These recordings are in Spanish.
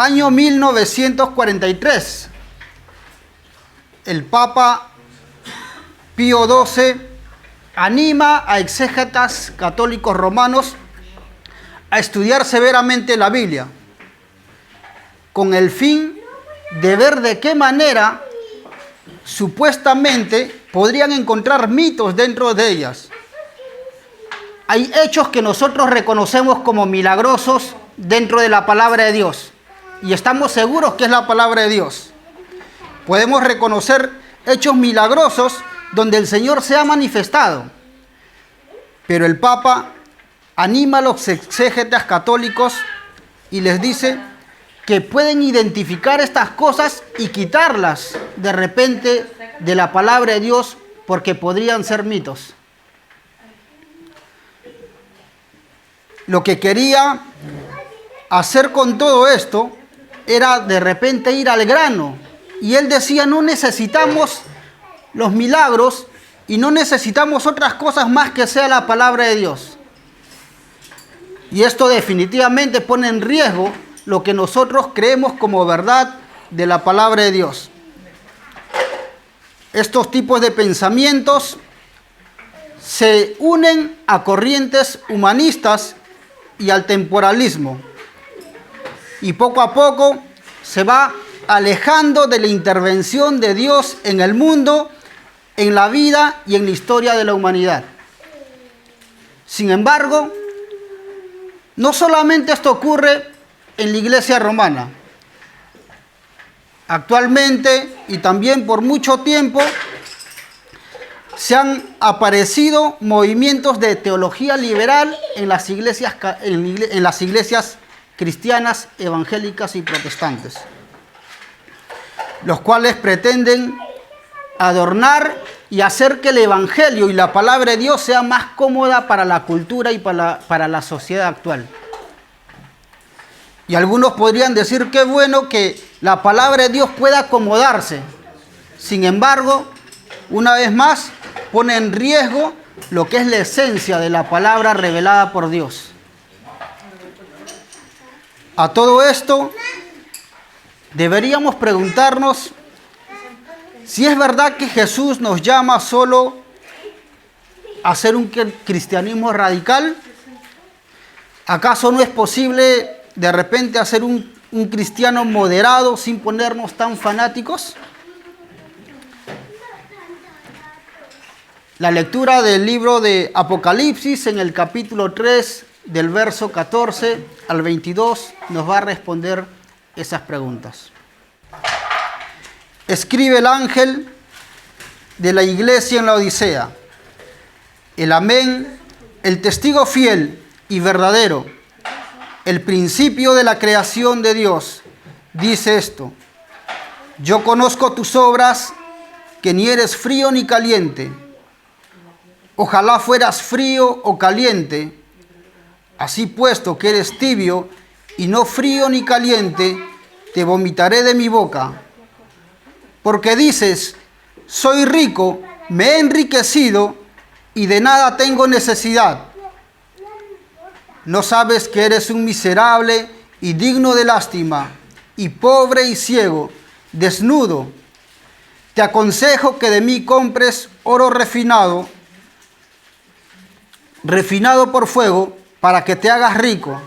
Año 1943. El Papa Pío XII anima a exégetas católicos romanos a estudiar severamente la Biblia, con el fin de ver de qué manera supuestamente podrían encontrar mitos dentro de ellas. Hay hechos que nosotros reconocemos como milagrosos dentro de la palabra de Dios y estamos seguros que es la palabra de Dios. Podemos reconocer hechos milagrosos donde el Señor se ha manifestado, pero el Papa anima a los exégetas católicos y les dice que pueden identificar estas cosas y quitarlas de repente de la palabra de Dios porque podrían ser mitos. Lo que quería hacer con todo esto era de repente ir al grano. Y él decía, no necesitamos los milagros y no necesitamos otras cosas más que sea la palabra de Dios. Y esto definitivamente pone en riesgo lo que nosotros creemos como verdad de la palabra de Dios. Estos tipos de pensamientos se unen a corrientes humanistas y al temporalismo. Y poco a poco se va alejando de la intervención de Dios en el mundo, en la vida y en la historia de la humanidad. Sin embargo, no solamente esto ocurre en la Iglesia romana. Actualmente y también por mucho tiempo se han aparecido movimientos de teología liberal en las iglesias cristianas, evangélicas y protestantes, los cuales pretenden adornar y hacer que el Evangelio y la palabra de Dios sea más cómoda para la cultura y para la sociedad actual. Y algunos podrían decir qué bueno que la palabra de Dios pueda acomodarse. Sin embargo, una vez más, pone en riesgo lo que es la esencia de la palabra revelada por Dios. A todo esto, deberíamos preguntarnos si es verdad que Jesús nos llama solo a hacer un cristianismo radical. ¿Acaso no es posible de repente hacer un cristiano moderado sin ponernos tan fanáticos? La lectura del libro de Apocalipsis en el capítulo 3, del verso 14 al 22, nos va a responder esas preguntas. Escribe el ángel de la iglesia en la Odisea: el Amén, el testigo fiel y verdadero, el principio de la creación de Dios, dice esto: yo conozco tus obras, que ni eres frío ni caliente. Ojalá fueras frío o caliente. Así puesto que eres tibio y no frío ni caliente, te vomitaré de mi boca. Porque dices, soy rico, me he enriquecido y de nada tengo necesidad. ¿No sabes que eres un miserable y digno de lástima, y pobre y ciego, desnudo? Te aconsejo que de mí compres oro refinado por fuego, para que te hagas rico,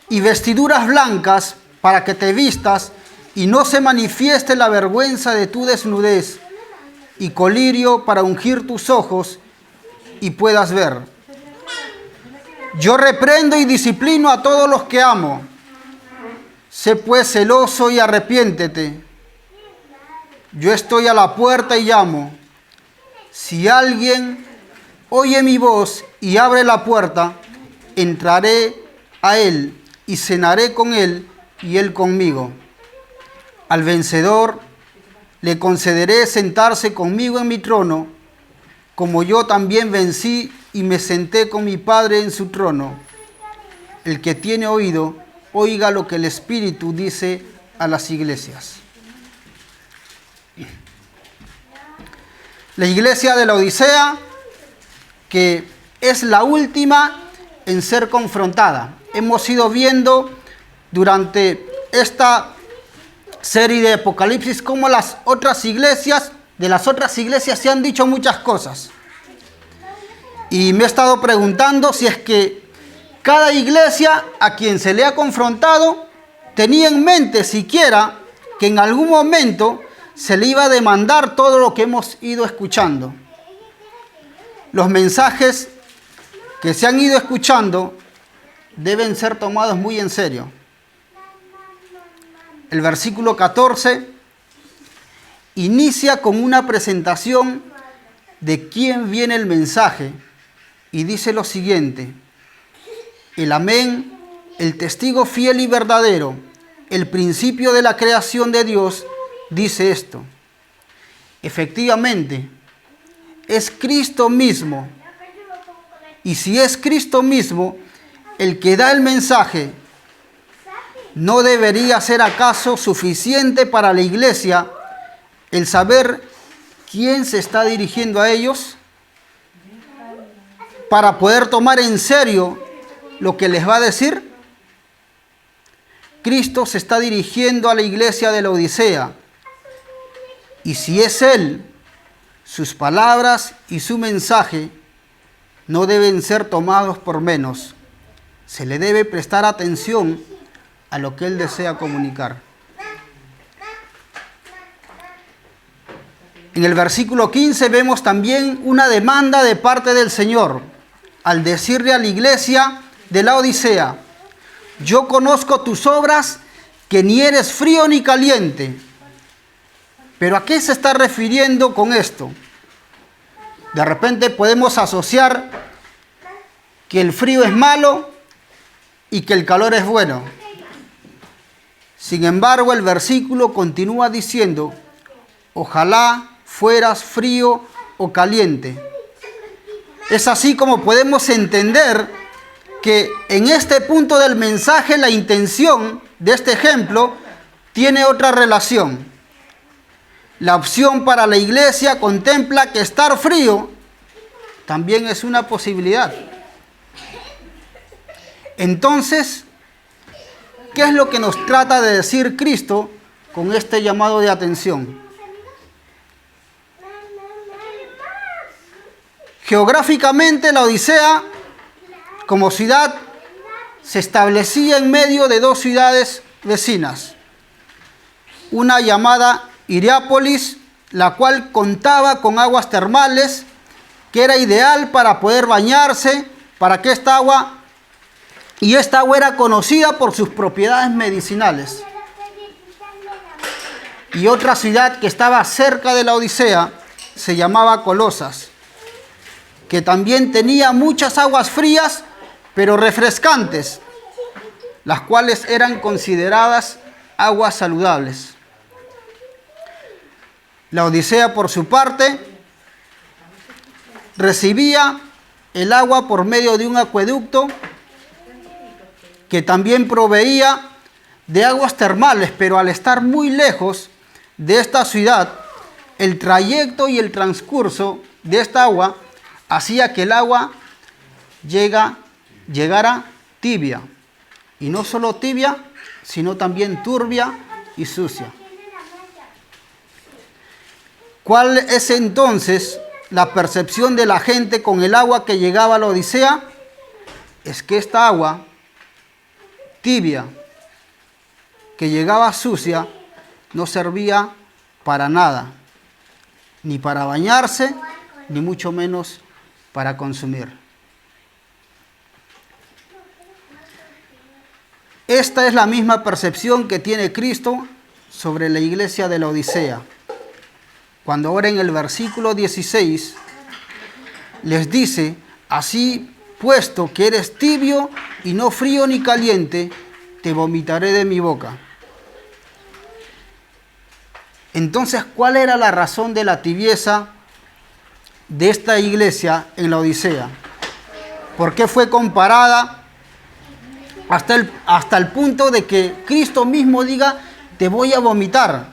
y vestiduras blancas para que te vistas y no se manifieste la vergüenza de tu desnudez, y colirio para ungir tus ojos y puedas ver. Yo reprendo y disciplino a todos los que amo. Sé pues celoso y arrepiéntete. Yo estoy a la puerta y llamo. Si alguien oye mi voz y abre la puerta, entraré a él y cenaré con él y él conmigo. Al vencedor le concederé sentarse conmigo en mi trono, como yo también vencí y me senté con mi Padre en su trono. El que tiene oído, oiga lo que el Espíritu dice a las iglesias. La iglesia de la Odisea, que es la última en ser confrontada. Hemos ido viendo durante esta serie de Apocalipsis, cómo de las otras iglesias se han dicho muchas cosas. Y me he estado preguntando si es que cada iglesia a quien se le ha confrontado tenía en mente siquiera que en algún momento se le iba a demandar todo lo que hemos ido escuchando. Los mensajes que se han ido escuchando deben ser tomados muy en serio. El versículo 14 inicia con una presentación de quién viene el mensaje y dice lo siguiente: el Amén, el testigo fiel y verdadero, el principio de la creación de Dios, dice esto. Efectivamente, es Cristo mismo. Y si es Cristo mismo el que da el mensaje, ¿no debería ser acaso suficiente para la iglesia el saber quién se está dirigiendo a ellos para poder tomar en serio lo que les va a decir? Cristo se está dirigiendo a la iglesia de la Odisea. Y si es Él, sus palabras y su mensaje no deben ser tomados por menos. Se le debe prestar atención a lo que Él desea comunicar. En el versículo 15 vemos también una demanda de parte del Señor al decirle a la iglesia de la Odisea: yo conozco tus obras, que ni eres frío ni caliente. ¿Pero a qué se está refiriendo con esto? De repente podemos asociar que el frío es malo y que el calor es bueno. Sin embargo, el versículo continúa diciendo: ojalá fueras frío o caliente. Es así como podemos entender que en este punto del mensaje la intención de este ejemplo tiene otra relación. La opción para la iglesia contempla que estar frío también es una posibilidad. Entonces, ¿qué es lo que nos trata de decir Cristo con este llamado de atención? Geográficamente, la Odisea, como ciudad, se establecía en medio de dos ciudades vecinas. Una llamada Hierápolis, la cual contaba con aguas termales, que era ideal para poder bañarse, para que esta agua era conocida por sus propiedades medicinales. Y otra ciudad que estaba cerca de la Odisea se llamaba Colosas, que también tenía muchas aguas frías, pero refrescantes, las cuales eran consideradas aguas saludables. La Odisea, por su parte, recibía el agua por medio de un acueducto que también proveía de aguas termales, pero al estar muy lejos de esta ciudad, el trayecto y el transcurso de esta agua hacía que el agua llegara tibia. Y no solo tibia, sino también turbia y sucia. ¿Cuál es entonces la percepción de la gente con el agua que llegaba a la Odisea? Es que esta agua tibia, que llegaba sucia, no servía para nada, ni para bañarse, ni mucho menos para consumir. Esta es la misma percepción que tiene Cristo sobre la iglesia de la Odisea. Cuando ahora en el versículo 16 les dice: así puesto que eres tibio y no frío ni caliente, te vomitaré de mi boca. Entonces, ¿cuál era la razón de la tibieza de esta iglesia en la Odisea? ¿Por qué fue comparada hasta el punto de que Cristo mismo diga: te voy a vomitar?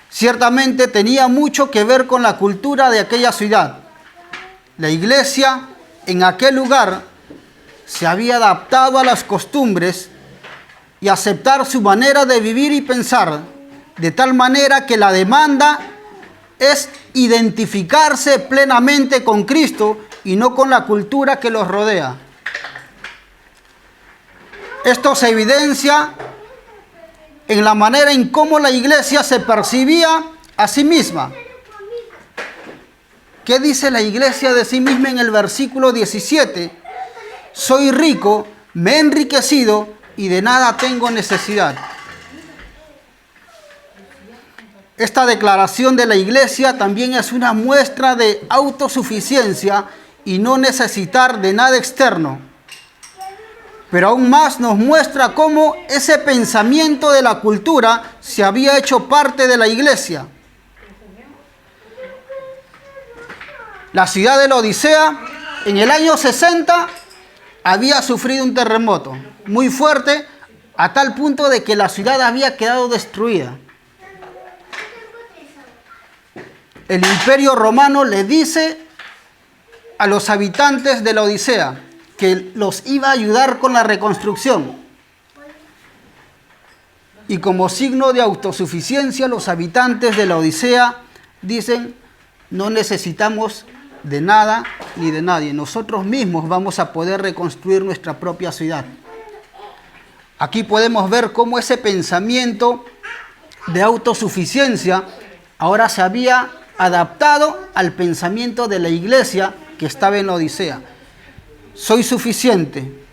Ciertamente tenía mucho que ver con la cultura de aquella ciudad. La iglesia en aquel lugar se había adaptado a las costumbres y aceptar su manera de vivir y pensar, de tal manera que la demanda es identificarse plenamente con Cristo y no con la cultura que los rodea. Esto se evidencia en la manera en cómo la iglesia se percibía a sí misma. ¿Qué dice la iglesia de sí misma en el versículo 17? Soy rico, me he enriquecido y de nada tengo necesidad. Esta declaración de la iglesia también es una muestra de autosuficiencia y no necesitar de nada externo. Pero aún más nos muestra cómo ese pensamiento de la cultura se había hecho parte de la iglesia. La ciudad de la Odisea, en el año 60, había sufrido un terremoto muy fuerte, a tal punto de que la ciudad había quedado destruida. El Imperio Romano le dice a los habitantes de la Odisea que los iba a ayudar con la reconstrucción. Y como signo de autosuficiencia, los habitantes de la Odisea dicen: no necesitamos de nada ni de nadie. Nosotros mismos vamos a poder reconstruir nuestra propia ciudad. Aquí podemos ver cómo ese pensamiento de autosuficiencia ahora se había adaptado al pensamiento de la iglesia que estaba en la Odisea. Soy suficiente,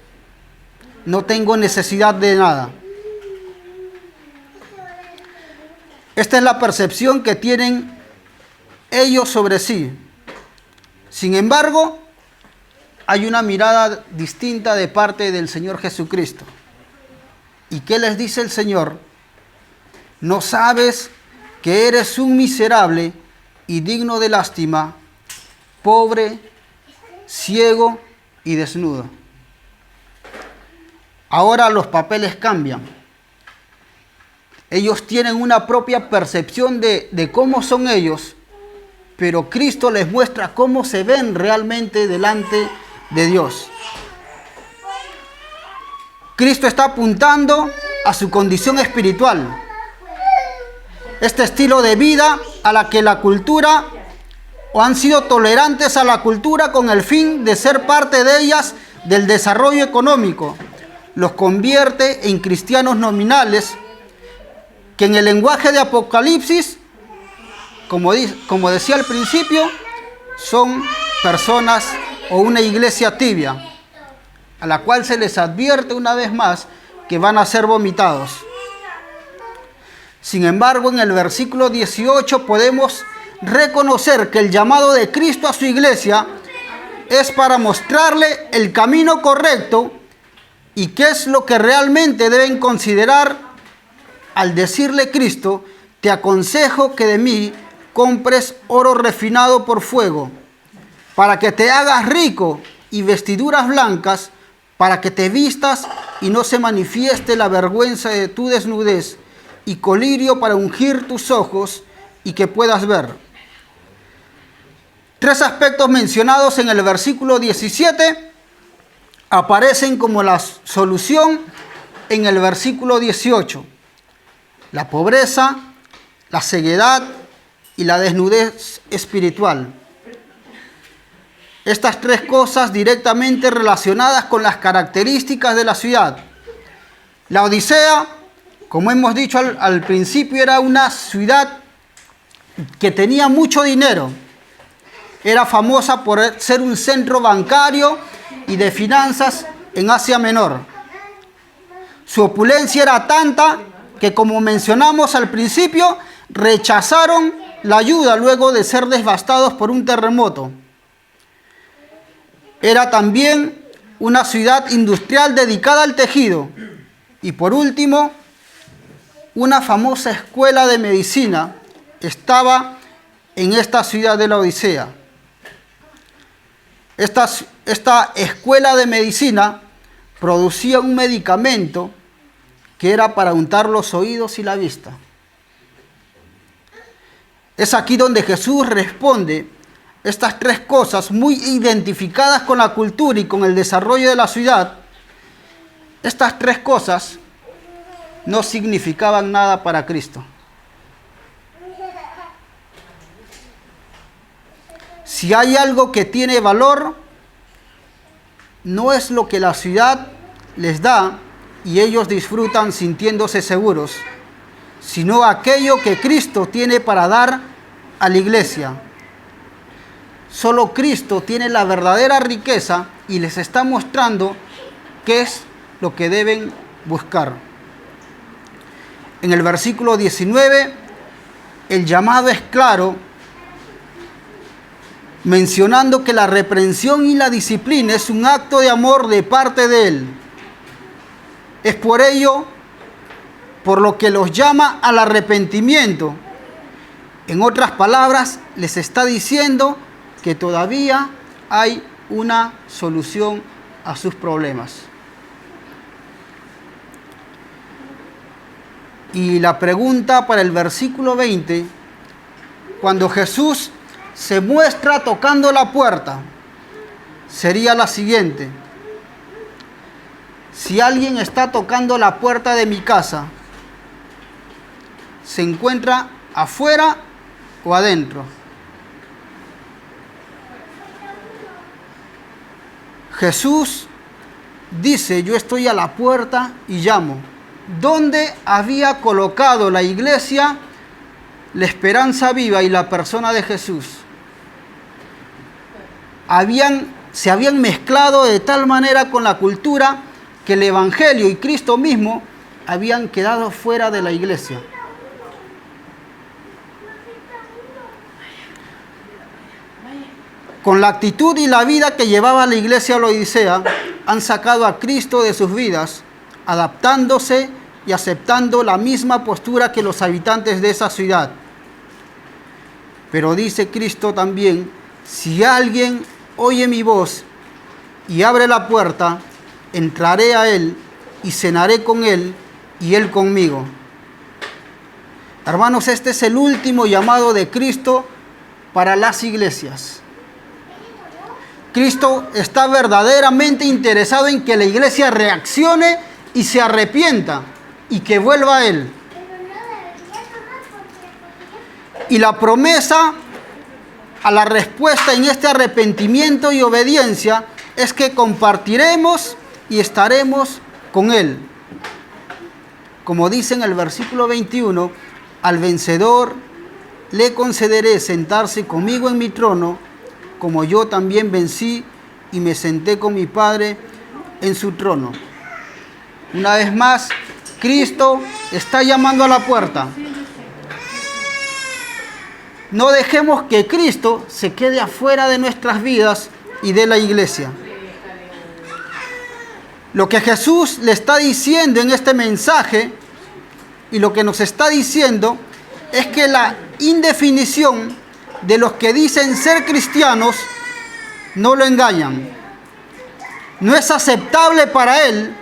no tengo necesidad de nada. Esta es la percepción que tienen ellos sobre sí. Sin embargo, hay una mirada distinta de parte del Señor Jesucristo. ¿Y qué les dice el Señor? ¿No sabes que eres un miserable y digno de lástima, pobre, ciego y desnudo? Ahora los papeles cambian. Ellos tienen una propia percepción de cómo son ellos, pero Cristo les muestra cómo se ven realmente delante de Dios. Cristo está apuntando a su condición espiritual. Este estilo de vida a la que la cultura, o han sido tolerantes a la cultura con el fin de ser parte de ellas del desarrollo económico, los convierte en cristianos nominales que en el lenguaje de Apocalipsis, como decía al principio, son personas o una iglesia tibia, a la cual se les advierte una vez más que van a ser vomitados. Sin embargo, en el versículo 18 podemos reconocer que el llamado de Cristo a su iglesia es para mostrarle el camino correcto y qué es lo que realmente deben considerar al decirle: Cristo, te aconsejo que de mí compres oro refinado por fuego, para que te hagas rico, y vestiduras blancas, para que te vistas y no se manifieste la vergüenza de tu desnudez, y colirio para ungir tus ojos y que puedas ver. Tres aspectos mencionados en el versículo 17 aparecen como la solución en el versículo 18. La pobreza, la ceguedad y la desnudez espiritual. Estas tres cosas directamente relacionadas con las características de la ciudad. La Odisea, como hemos dicho al principio, era una ciudad que tenía mucho dinero. Era famosa por ser un centro bancario y de finanzas en Asia Menor. Su opulencia era tanta que, como mencionamos al principio, rechazaron la ayuda luego de ser devastados por un terremoto. Era también una ciudad industrial dedicada al tejido. Y por último, una famosa escuela de medicina estaba en esta ciudad de la Odisea. Esta escuela de medicina producía un medicamento que era para untar los oídos y la vista. Es aquí donde Jesús responde estas tres cosas muy identificadas con la cultura y con el desarrollo de la ciudad. Estas tres cosas no significaban nada para Cristo. Si hay algo que tiene valor, no es lo que la ciudad les da y ellos disfrutan sintiéndose seguros, sino aquello que Cristo tiene para dar a la iglesia. Solo Cristo tiene la verdadera riqueza y les está mostrando qué es lo que deben buscar. En el versículo 19, el llamado es claro, mencionando que la reprensión y la disciplina es un acto de amor de parte de Él. Es por ello por lo que los llama al arrepentimiento. En otras palabras, les está diciendo que todavía hay una solución a sus problemas. Y la pregunta para el versículo 20, cuando Jesús se muestra tocando la puerta, sería la siguiente: si alguien está tocando la puerta de mi casa, ¿se encuentra afuera o adentro? Jesús dice: yo estoy a la puerta y llamo. ¿Dónde había colocado la iglesia la esperanza viva y la persona de Jesús? Se habían mezclado de tal manera con la cultura que el Evangelio y Cristo mismo habían quedado fuera de la iglesia. Con la actitud y la vida que llevaba la iglesia laodicea, han sacado a Cristo de sus vidas, adaptándose y aceptando la misma postura que los habitantes de esa ciudad. Pero dice Cristo también: si alguien oye mi voz y abre la puerta, entraré a él y cenaré con él y él conmigo. Hermanos, este es el último llamado de Cristo para las iglesias. Cristo está verdaderamente interesado en que la iglesia reaccione y se arrepienta y que vuelva a Él. Y la promesa a la respuesta en este arrepentimiento y obediencia es que compartiremos y estaremos con Él. Como dice en el versículo 21, al vencedor le concederé sentarse conmigo en mi trono, como yo también vencí y me senté con mi Padre en su trono. Una vez más, Cristo está llamando a la puerta. No dejemos que Cristo se quede afuera de nuestras vidas y de la iglesia. Lo que Jesús le está diciendo en este mensaje y lo que nos está diciendo es que la indefinición de los que dicen ser cristianos no lo engañan. No es aceptable para Él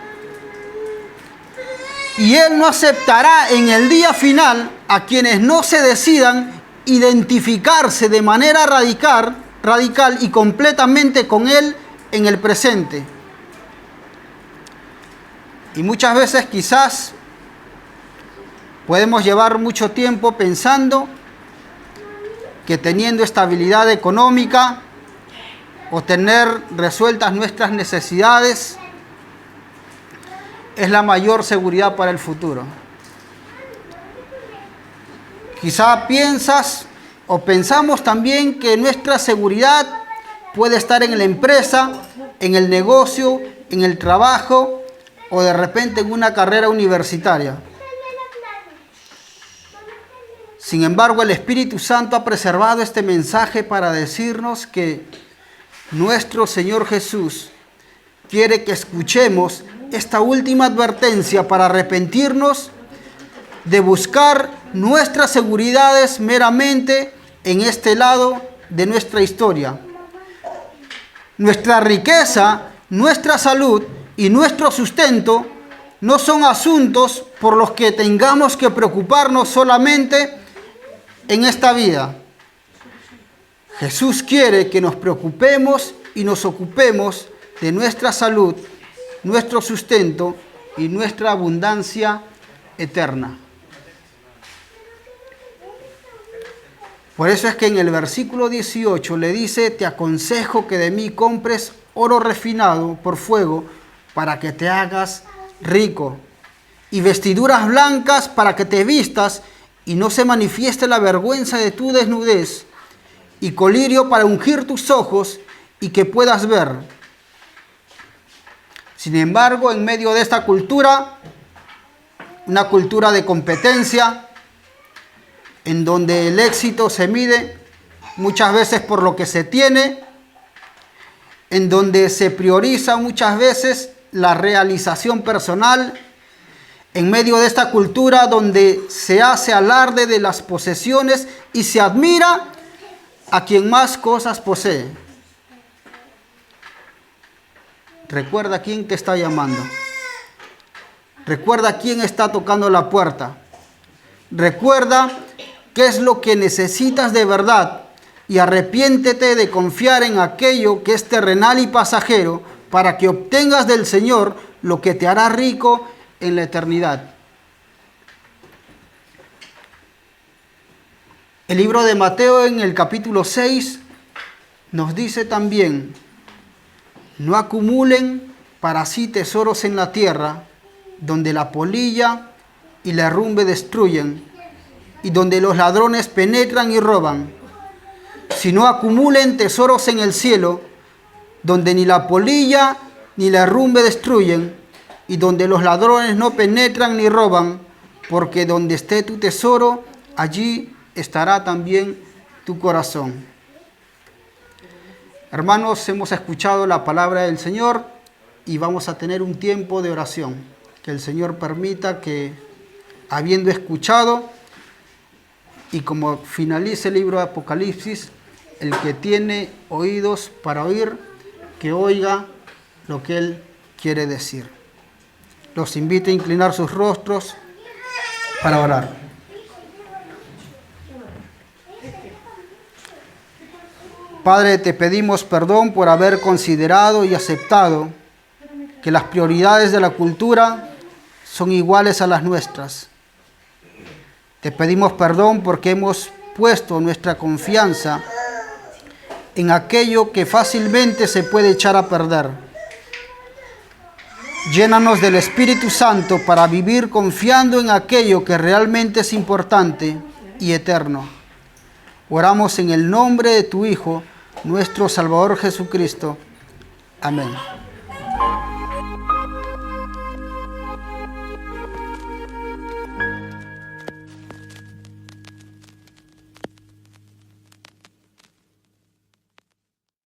y Él no aceptará en el día final a quienes no se decidan identificarse de manera radical y completamente con Él en el presente. Y muchas veces quizás podemos llevar mucho tiempo pensando que teniendo estabilidad económica o tener resueltas nuestras necesidades es la mayor seguridad para el futuro. Quizá piensas o pensamos también que nuestra seguridad puede estar en la empresa, en el negocio, en el trabajo o de repente en una carrera universitaria. Sin embargo, el Espíritu Santo ha preservado este mensaje para decirnos que nuestro Señor Jesús quiere que escuchemos esta última advertencia para arrepentirnos de buscar nuestras seguridades meramente en este lado de nuestra historia. Nuestra riqueza, nuestra salud y nuestro sustento no son asuntos por los que tengamos que preocuparnos solamente en esta vida. Jesús quiere que nos preocupemos y nos ocupemos de nuestra salud, nuestro sustento y nuestra abundancia eterna. Por eso es que en el versículo 18 le dice: te aconsejo que de mí compres oro refinado por fuego para que te hagas rico, y vestiduras blancas para que te vistas y no se manifieste la vergüenza de tu desnudez, y colirio para ungir tus ojos y que puedas ver. Sin embargo, en medio de esta cultura, una cultura de competencia, en donde el éxito se mide muchas veces por lo que se tiene, en donde se prioriza muchas veces la realización personal, en medio de esta cultura donde se hace alarde de las posesiones y se admira a quien más cosas posee. Recuerda quién te está llamando. Recuerda quién está tocando la puerta. Recuerda qué es lo que necesitas de verdad y arrepiéntete de confiar en aquello que es terrenal y pasajero para que obtengas del Señor lo que te hará rico en la eternidad. El libro de Mateo en el capítulo 6 nos dice también: no acumulen para sí tesoros en la tierra, donde la polilla y la herrumbre destruyen, y donde los ladrones penetran y roban. Sino acumulen tesoros en el cielo, donde ni la polilla ni la herrumbre destruyen, y donde los ladrones no penetran ni roban, porque donde esté tu tesoro, allí estará también tu corazón. Hermanos, hemos escuchado la palabra del Señor y vamos a tener un tiempo de oración. Que el Señor permita que, habiendo escuchado, y como finalice el libro de Apocalipsis, el que tiene oídos para oír, que oiga lo que Él quiere decir. Los invito a inclinar sus rostros para orar. Padre, te pedimos perdón por haber considerado y aceptado que las prioridades de la cultura son iguales a las nuestras. Te pedimos perdón porque hemos puesto nuestra confianza en aquello que fácilmente se puede echar a perder. Llénanos del Espíritu Santo para vivir confiando en aquello que realmente es importante y eterno. Oramos en el nombre de tu Hijo, nuestro Salvador Jesucristo. Amén.